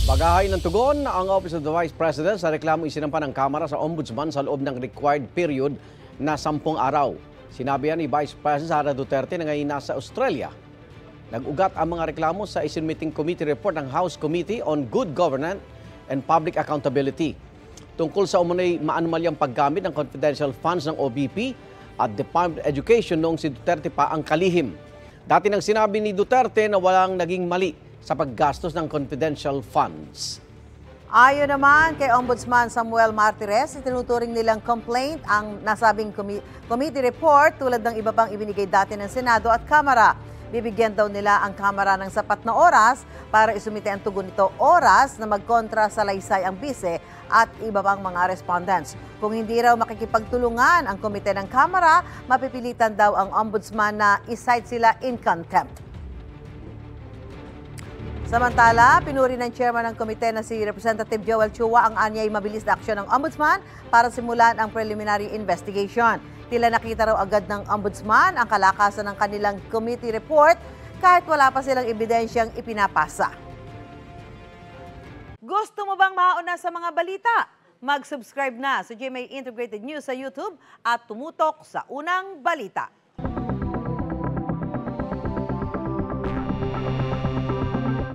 Bagahay ng tugon ang Office of the Vice President sa reklamo isinampa ng Kamara sa Ombudsman sa loob ng required period na 10 araw. Sinabi yan ni Vice President Sara Duterte na ngayon nasa Australia. Nag-ugat ang mga reklamo sa isinmiting committee report ng House Committee on Good Governance and Public Accountability tungkol sa umunay maanumalyang paggamit ng confidential funds ng OBP at Department of Education noong si Duterte pa ang kalihim. Dati nang sinabi ni Duterte na walang naging mali sa paggastos ng confidential funds. Ayon naman kay Ombudsman Samuel Martires, itinuturing nilang complaint ang nasabing committee report tulad ng iba pang ibinigay dati ng Senado at Kamara. Bibigyan daw nila ang Kamara ng sapat na oras para isumite ang tugon nito, oras na magkontra sa laysay ang bise at iba pang mga respondents. Kung hindi raw makikipagtulungan ang komite ng Kamara, mapipilitan daw ang Ombudsman na isight sila in contempt. Samantala, pinuri ng chairman ng komite na si Representative Joel Chua ang anyay mabilis na aksyon ng Ombudsman para simulan ang preliminary investigation. Tila nakita raw agad ng Ombudsman ang kalakasan ng kanilang committee report kahit wala pa silang ebidensyang ipinapasa. Gusto mo bang mauna sa mga balita? Mag-subscribe na sa GMA Integrated News sa YouTube at tumutok sa Unang Balita.